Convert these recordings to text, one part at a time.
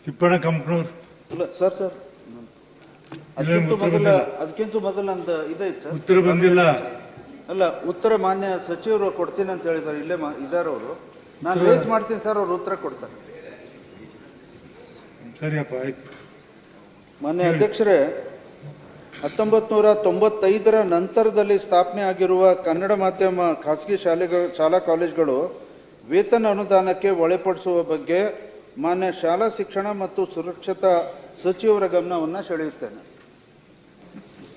ತಿಪ್ಪಣ್ಣ ಕಂಪ್ನೂರ್ ಇಲ್ಲ ಸರ್ ಅದಕ್ಕಿಂತ ಮೊದಲು ನಂದು ಇದೈತೆ ಸರ್. ಉತ್ತರ ಬಂದಿಲ್ಲ. ಅಲ್ಲ, ಉತ್ತರ ಮಾನ್ಯ ಸಚಿವರು ಕೊಡ್ತೀನಿ ಅಂತ ಹೇಳಿದ್ದಾರೆ. ಇಲ್ಲೇ ಇದ್ದಾರೆ ಅವರು. ನಾನು ರೇಸ್ ಮಾಡ್ತೀನಿ ಸರ್, ಅವ್ರು ಉತ್ತರ ಕೊಡ್ತಾರೆ. ಸರಿಯಪ್ಪ, ಆಯ್ತು. ಮಾನ್ಯ ಅಧ್ಯಕ್ಷರೇ, 1995 ನಂತರದಲ್ಲಿ ಸ್ಥಾಪನೆ ಆಗಿರುವ ಕನ್ನಡ ಮಾಧ್ಯಮ ಖಾಸಗಿ ಶಾಲಾ ಕಾಲೇಜುಗಳು ವೇತನ ಅನುದಾನಕ್ಕೆ ಒಳಪಡಿಸುವ ಬಗ್ಗೆ ಮಾನ್ಯ ಶಾಲಾ ಶಿಕ್ಷಣ ಮತ್ತು ಸುರಕ್ಷತಾ ಸಚಿವರ ಗಮನವನ್ನು ಸೆಳೆಯುತ್ತೇನೆ.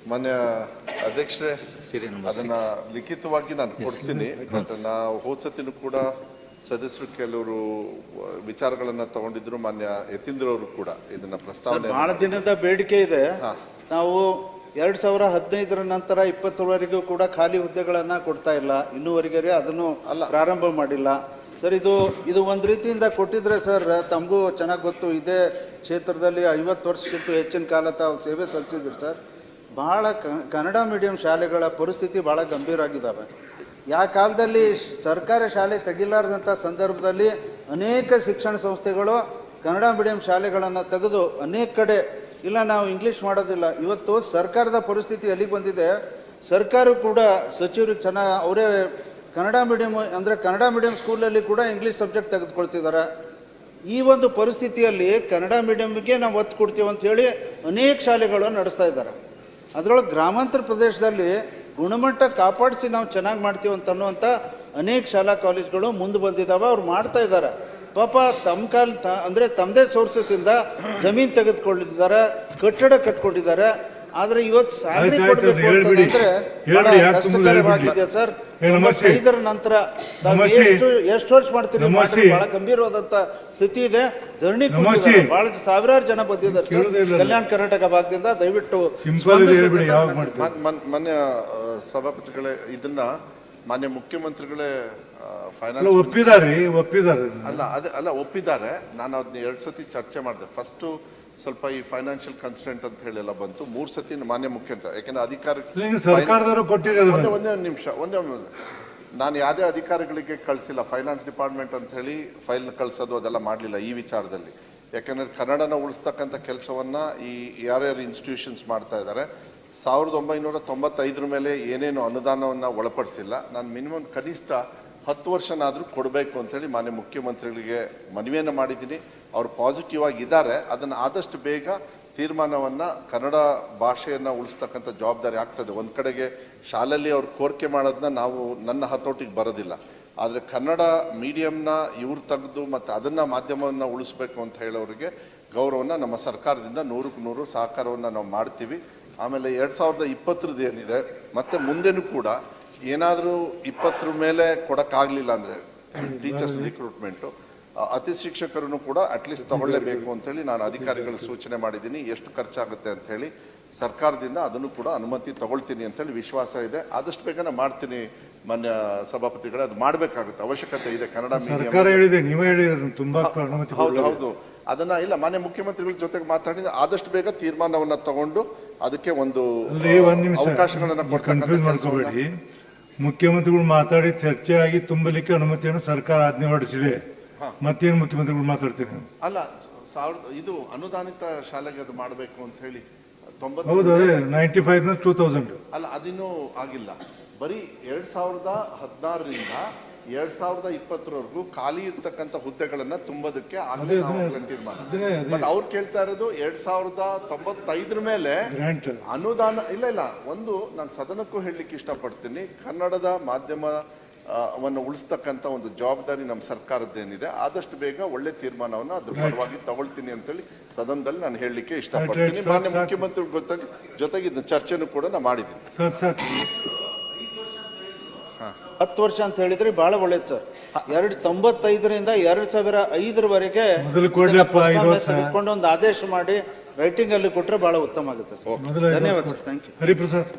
ಮಾನ್ಯ ಅಧ್ಯಕ್ಷರೇ, ಅದನ್ನ ಲಿಖಿತವಾಗಿ ನಾನು ಕೊಡ್ತೀನಿ. ನಾವು ಹೋದ್ಸತಿನೂ ಕೂಡ ಸದಸ್ಯರು ಕೆಲವರು ವಿಚಾರಗಳನ್ನ ತಗೊಂಡಿದ್ರು. ಮಾನ್ಯ ಯತೀಂದ್ರ ಅವರು ಕೂಡ ಇದನ್ನ ಪ್ರಸ್ತಾವನೆ ಬಹಳ ದಿನದ ಬೇಡಿಕೆ ಇದೆ. ನಾವು 2015 ನಂತರ 20ವರೆಗೂ ಕೂಡ ಖಾಲಿ ಹುದ್ದೆಗಳನ್ನ ಕೊಡ್ತಾ ಇಲ್ಲ. ಇನ್ನೂವರೆಗೆ ಅದನ್ನು ಪ್ರಾರಂಭ ಮಾಡಿಲ್ಲ ಸರ್. ಇದು ಒಂದು ರೀತಿಯಿಂದ ಕೊಟ್ಟಿದ್ರೆ ಸರ್, ತಮಗೂ ಚೆನ್ನಾಗಿ ಗೊತ್ತು, ಇದೇ ಕ್ಷೇತ್ರದಲ್ಲಿ 50 ವರ್ಷಕ್ಕಿಂತ ಹೆಚ್ಚಿನ ಕಾಲ ತಾವು ಸೇವೆ ಸಲ್ಲಿಸಿದ್ರು ಸರ್. ಬಹಳ ಕನ್ನಡ ಮೀಡಿಯಂ ಶಾಲೆಗಳ ಪರಿಸ್ಥಿತಿ ಬಹಳ ಗಂಭೀರ ಆಗಿದ್ದಾವೆ. ಯಾವ ಕಾಲದಲ್ಲಿ ಸರ್ಕಾರಿ ಶಾಲೆ ತೆಗಿಲಾರದಂಥ ಸಂದರ್ಭದಲ್ಲಿ ಅನೇಕ ಶಿಕ್ಷಣ ಸಂಸ್ಥೆಗಳು ಕನ್ನಡ ಮೀಡಿಯಂ ಶಾಲೆಗಳನ್ನು ತೆಗೆದು ಅನೇಕ ಕಡೆ ಇಲ್ಲ ನಾವು ಇಂಗ್ಲೀಷ್ ಮಾಡೋದಿಲ್ಲ. ಇವತ್ತು ಸರ್ಕಾರದ ಪರಿಸ್ಥಿತಿ ಎಲ್ಲಿಗೆ ಬಂದಿದೆ, ಸರ್ಕಾರ ಕೂಡ ಸಚಿವರಿಗೆ ಚೆನ್ನಾಗಿ ಅವರೇ ಕನ್ನಡ ಮೀಡಿಯಂ ಅಂದರೆ ಕನ್ನಡ ಮೀಡಿಯಂ ಸ್ಕೂಲಲ್ಲಿ ಕೂಡ ಇಂಗ್ಲೀಷ್ ಸಬ್ಜೆಕ್ಟ್ ತೆಗೆದುಕೊಳ್ತಿದ್ದಾರೆ. ಈ ಒಂದು ಪರಿಸ್ಥಿತಿಯಲ್ಲಿ ಕನ್ನಡ ಮೀಡಿಯಂಗೆ ನಾವು ಒತ್ತು ಕೊಡ್ತೀವಿ ಅಂಥೇಳಿ ಅನೇಕ ಶಾಲೆಗಳು ನಡೆಸ್ತಾ ಇದ್ದಾರೆ. ಅದರೊಳಗೆ ಗ್ರಾಮಾಂತರ ಪ್ರದೇಶದಲ್ಲಿ ಗುಣಮಟ್ಟ ಕಾಪಾಡಿಸಿ ನಾವು ಚೆನ್ನಾಗಿ ಮಾಡ್ತೀವಿ ಅಂತನ್ನುವಂಥ ಅನೇಕ ಶಾಲಾ ಕಾಲೇಜುಗಳು ಮುಂದೆ ಬಂದಿದ್ದಾವೆ. ಅವ್ರು ಮಾಡ್ತಾ ಇದ್ದಾರೆ. ಪಾಪ ತಮ್ಮ ಅಂದರೆ ತಮ್ಮದೇ ಸೋರ್ಸಸ್ಸಿಂದ ಜಮೀನು ತೆಗೆದುಕೊಂಡಿದ್ದಾರೆ, ಕಟ್ಟಡ ಕಟ್ಕೊಂಡಿದ್ದಾರೆ. ಆದರೆ ಇವತ್ತು ಸ್ಯಾಲರಿ ಕೊಡಬೇಕು ಅಂತಂದ್ರೆ ಸರ್. 5 ನಂತರ ಎಷ್ಟು ವರ್ಷ ಮಾಡ್ತೀರಿ? ಬಹಳ ಗಂಭೀರವಾದಂತ ಸ್ಥಿತಿ ಇದೆ. ಧರಣಿ ಬಹಳ ಸಾವಿರಾರು ಜನ ಬಂದಿದ್ದಾರೆ ಕಲ್ಯಾಣ ಕರ್ನಾಟಕ ಭಾಗದಿಂದ. ದಯವಿಟ್ಟು ಮಾನ್ಯ ಸಭಾಪತಿಗಳೇ, ಇದನ್ನ ಮಾನ್ಯ ಮುಖ್ಯಮಂತ್ರಿಗಳೇ ಫೈನಾನ್ಸ್ ಒಪ್ಪಿದ್ದಾರೆ. ಒಪ್ಪಿದ್ದಾರೆ. ನಾನು ಅದನ್ನ 2 ಸತಿ ಚರ್ಚೆ ಮಾಡಿದೆ. ಫಸ್ಟ್ ಸ್ವಲ್ಪ ಈ ಫೈನಾನ್ಷಿಯಲ್ ಕನ್ಸ್ಟೆಂಟ್ ಅಂತ ಹೇಳಿ ಎಲ್ಲ ಬಂತು. 3 ಸತಿ ಮಾನ್ಯ ಮುಖ್ಯಮಂತ್ರಿ, ಯಾಕೆಂದ್ರೆ ಒಂದೇ ನಿಮಿಷ ನಾನು ಯಾವುದೇ ಅಧಿಕಾರಿಗಳಿಗೆ ಕಳಿಸಿಲ್ಲ. ಫೈನಾನ್ಸ್ ಡಿಪಾರ್ಟ್ಮೆಂಟ್ ಅಂತ ಹೇಳಿ ಫೈಲ್ನ ಕಳಿಸೋದು ಅದೆಲ್ಲ ಮಾಡಲಿಲ್ಲ ಈ ವಿಚಾರದಲ್ಲಿ. ಯಾಕೆಂದ್ರೆ ಕನ್ನಡನ ಉಳಿಸ್ತಕ್ಕಂಥ ಕೆಲಸವನ್ನ ಈ ಯಾರ್ಯಾರು ಇನ್ಸ್ಟಿಟ್ಯೂಷನ್ಸ್ ಮಾಡ್ತಾ ಇದ್ದಾರೆ. 1995 ಮೇಲೆ ಏನೇನು ಅನುದಾನವನ್ನು ಒಳಪಡಿಸಿಲ್ಲ. ನಾನು ಮಿನಿಮಮ್ ಕನಿಷ್ಠ 10 ವರ್ಷನಾದರೂ ಕೊಡಬೇಕು ಅಂತೇಳಿ ಮಾನ್ಯ ಮುಖ್ಯಮಂತ್ರಿಗಳಿಗೆ ಮನವಿಯನ್ನು ಮಾಡಿದ್ದೀನಿ. ಅವರು ಪಾಸಿಟಿವ್ ಆಗಿದ್ದಾರೆ. ಅದನ್ನು ಆದಷ್ಟು ಬೇಗ ತೀರ್ಮಾನವನ್ನು ಕನ್ನಡ ಭಾಷೆಯನ್ನು ಉಳಿಸ್ತಕ್ಕಂಥ ಜವಾಬ್ದಾರಿ ಆಗ್ತದೆ. ಒಂದು ಕಡೆಗೆ ಶಾಲೆಯಲ್ಲಿ ಅವ್ರು ಕೋರಿಕೆ ಮಾಡೋದನ್ನ ನಾವು ನನ್ನ ಹತೋಟಿಗೆ ಬರೋದಿಲ್ಲ. ಆದರೆ ಕನ್ನಡ ಮೀಡಿಯಂನ ಇವ್ರು ತೆಗೆದು ಮತ್ತು ಅದನ್ನು ಮಾಧ್ಯಮವನ್ನು ಉಳಿಸ್ಬೇಕು ಅಂತ ಹೇಳೋರಿಗೆ ಗೌರವವನ್ನು ನಮ್ಮ ಸರ್ಕಾರದಿಂದ 100ಕ್ಕೆ 100 ಸಹಕಾರವನ್ನು ನಾವು ಮಾಡ್ತೀವಿ. ಆಮೇಲೆ 2020 ಏನಿದೆ ಮತ್ತು ಮುಂದೆನೂ ಕೂಡ ಏನಾದರೂ 20 ಮೇಲೆ ಕೊಡೋಕ್ಕಾಗಲಿಲ್ಲ ಅಂದರೆ ಟೀಚರ್ಸ್ ರಿಕ್ರೂಟ್ಮೆಂಟು ಅತಿ ಶಿಕ್ಷಕರನ್ನು ಕೂಡ ಅಟ್ಲೀಸ್ಟ್ ತಗೊಳ್ಳೇಬೇಕು ಅಂತೇಳಿ ನಾನು ಅಧಿಕಾರಿಗಳ ಸೂಚನೆ ಮಾಡಿದ್ದೀನಿ. ಎಷ್ಟು ಖರ್ಚಾಗುತ್ತೆ ಅಂತ ಹೇಳಿ ಸರ್ಕಾರದಿಂದ ಅದನ್ನು ಕೂಡ ಅನುಮತಿ ತಗೊಳ್ತೀನಿ ಅಂತೇಳಿ ವಿಶ್ವಾಸ ಇದೆ. ಆದಷ್ಟು ಬೇಗನೆ ಮಾಡ್ತೀನಿ ಮಾನ್ಯ ಸಭಾಪತಿಗಳೇ. ಅದು ಮಾಡಬೇಕಾಗುತ್ತೆ, ಅವಶ್ಯಕತೆ ಇದೆ. ಕನ್ನಡ ಹೌದು, ಅದನ್ನ ಇಲ್ಲ ಮಾನ್ಯ ಮುಖ್ಯಮಂತ್ರಿಗಳ ಜೊತೆಗೆ ಮಾತಾಡಿದ ಆದಷ್ಟು ಬೇಗ ತೀರ್ಮಾನವನ್ನ ತಗೊಂಡು ಅದಕ್ಕೆ ಒಂದು ಅವಕಾಶಗಳನ್ನ ಮಾಡ್ಕೋಬೇಡಿ. ಮುಖ್ಯಮಂತ್ರಿಗಳು ಮಾತಾಡಿ ಚರ್ಚೆ ಆಗಿ ತುಂಬಲಿಕ್ಕೆ ಅನುಮತಿಯನ್ನು ಸರ್ಕಾರ ಆಜ್ಞೆ ಹೊರಡಿಸಿದೆ. ಮತ್ತೇನು ಮುಖ್ಯಮಂತ್ರಿಗಳು ಮಾತಾಡ್ತೀರಿ? ಅಲ್ಲ, ಇದು ಅನುದಾನಿತ ಶಾಲೆಗೆ ಅದು ಮಾಡಬೇಕು ಅಂತ ಹೇಳಿ 95 2000 ಅಲ್ಲ, ಅದಿನ್ನೂ ಆಗಿಲ್ಲ. ಬರೀ 2016ರಿಂದ 2020 ಖಾಲಿ ಇರ್ತಕ್ಕಂಥ ಹುದ್ದೆಗಳನ್ನ ತುಂಬೋದಕ್ಕೆ ಬಟ್ ಅವ್ರು ಕೇಳ್ತಾ ಇರೋದು 2095 ಮೇಲೆ ಅನುದಾನ ಇಲ್ಲ. ಒಂದು ನಾನು ಸದನಕ್ಕೂ ಹೇಳಲಿಕ್ಕೆ ಇಷ್ಟಪಡ್ತೀನಿ, ಕನ್ನಡದ ಮಾಧ್ಯಮವನ್ನು ಉಳಿಸ್ತಕ್ಕಂಥ ಒಂದು ಜವಾಬ್ದಾರಿ ನಮ್ಮ ಸರ್ಕಾರದ್ದೇನಿದೆ. ಆದಷ್ಟು ಬೇಗ ಒಳ್ಳೆ ತೀರ್ಮಾನವನ್ನು ಅದ್ರ ಪರವಾಗಿ ತಗೊಳ್ತೀನಿ ಅಂತೇಳಿ ಸದನದಲ್ಲಿ ನಾನು ಹೇಳಲಿಕ್ಕೆ ಇಷ್ಟಪಡ್ತೀನಿ. ಮಾನ್ಯ ಮುಖ್ಯಮಂತ್ರಿ ಜೊತೆಗೆ ಇದನ್ನ ಚರ್ಚೆನೂ ಕೂಡ ನಾನು ಮಾಡಿದ್ದೀನಿ. 10 ವರ್ಷ ಅಂತ ಹೇಳಿದ್ರೆ ಬಹಳ ಒಳ್ಳೇದು ಸರ್. 1995ರಿಂದ 2005 ತೆಗೆದುಕೊಂಡು ಒಂದು ಆದೇಶ ಮಾಡಿ ರೈಟಿಂಗ್ ಅಲ್ಲಿ ಕೊಟ್ಟರೆ ಬಹಳ ಉತ್ತಮ ಆಗುತ್ತೆ ಸರ್. ಧನ್ಯವಾದ ಸರ್. Thank you. ಹರಿಪ್ರಸಾದ್.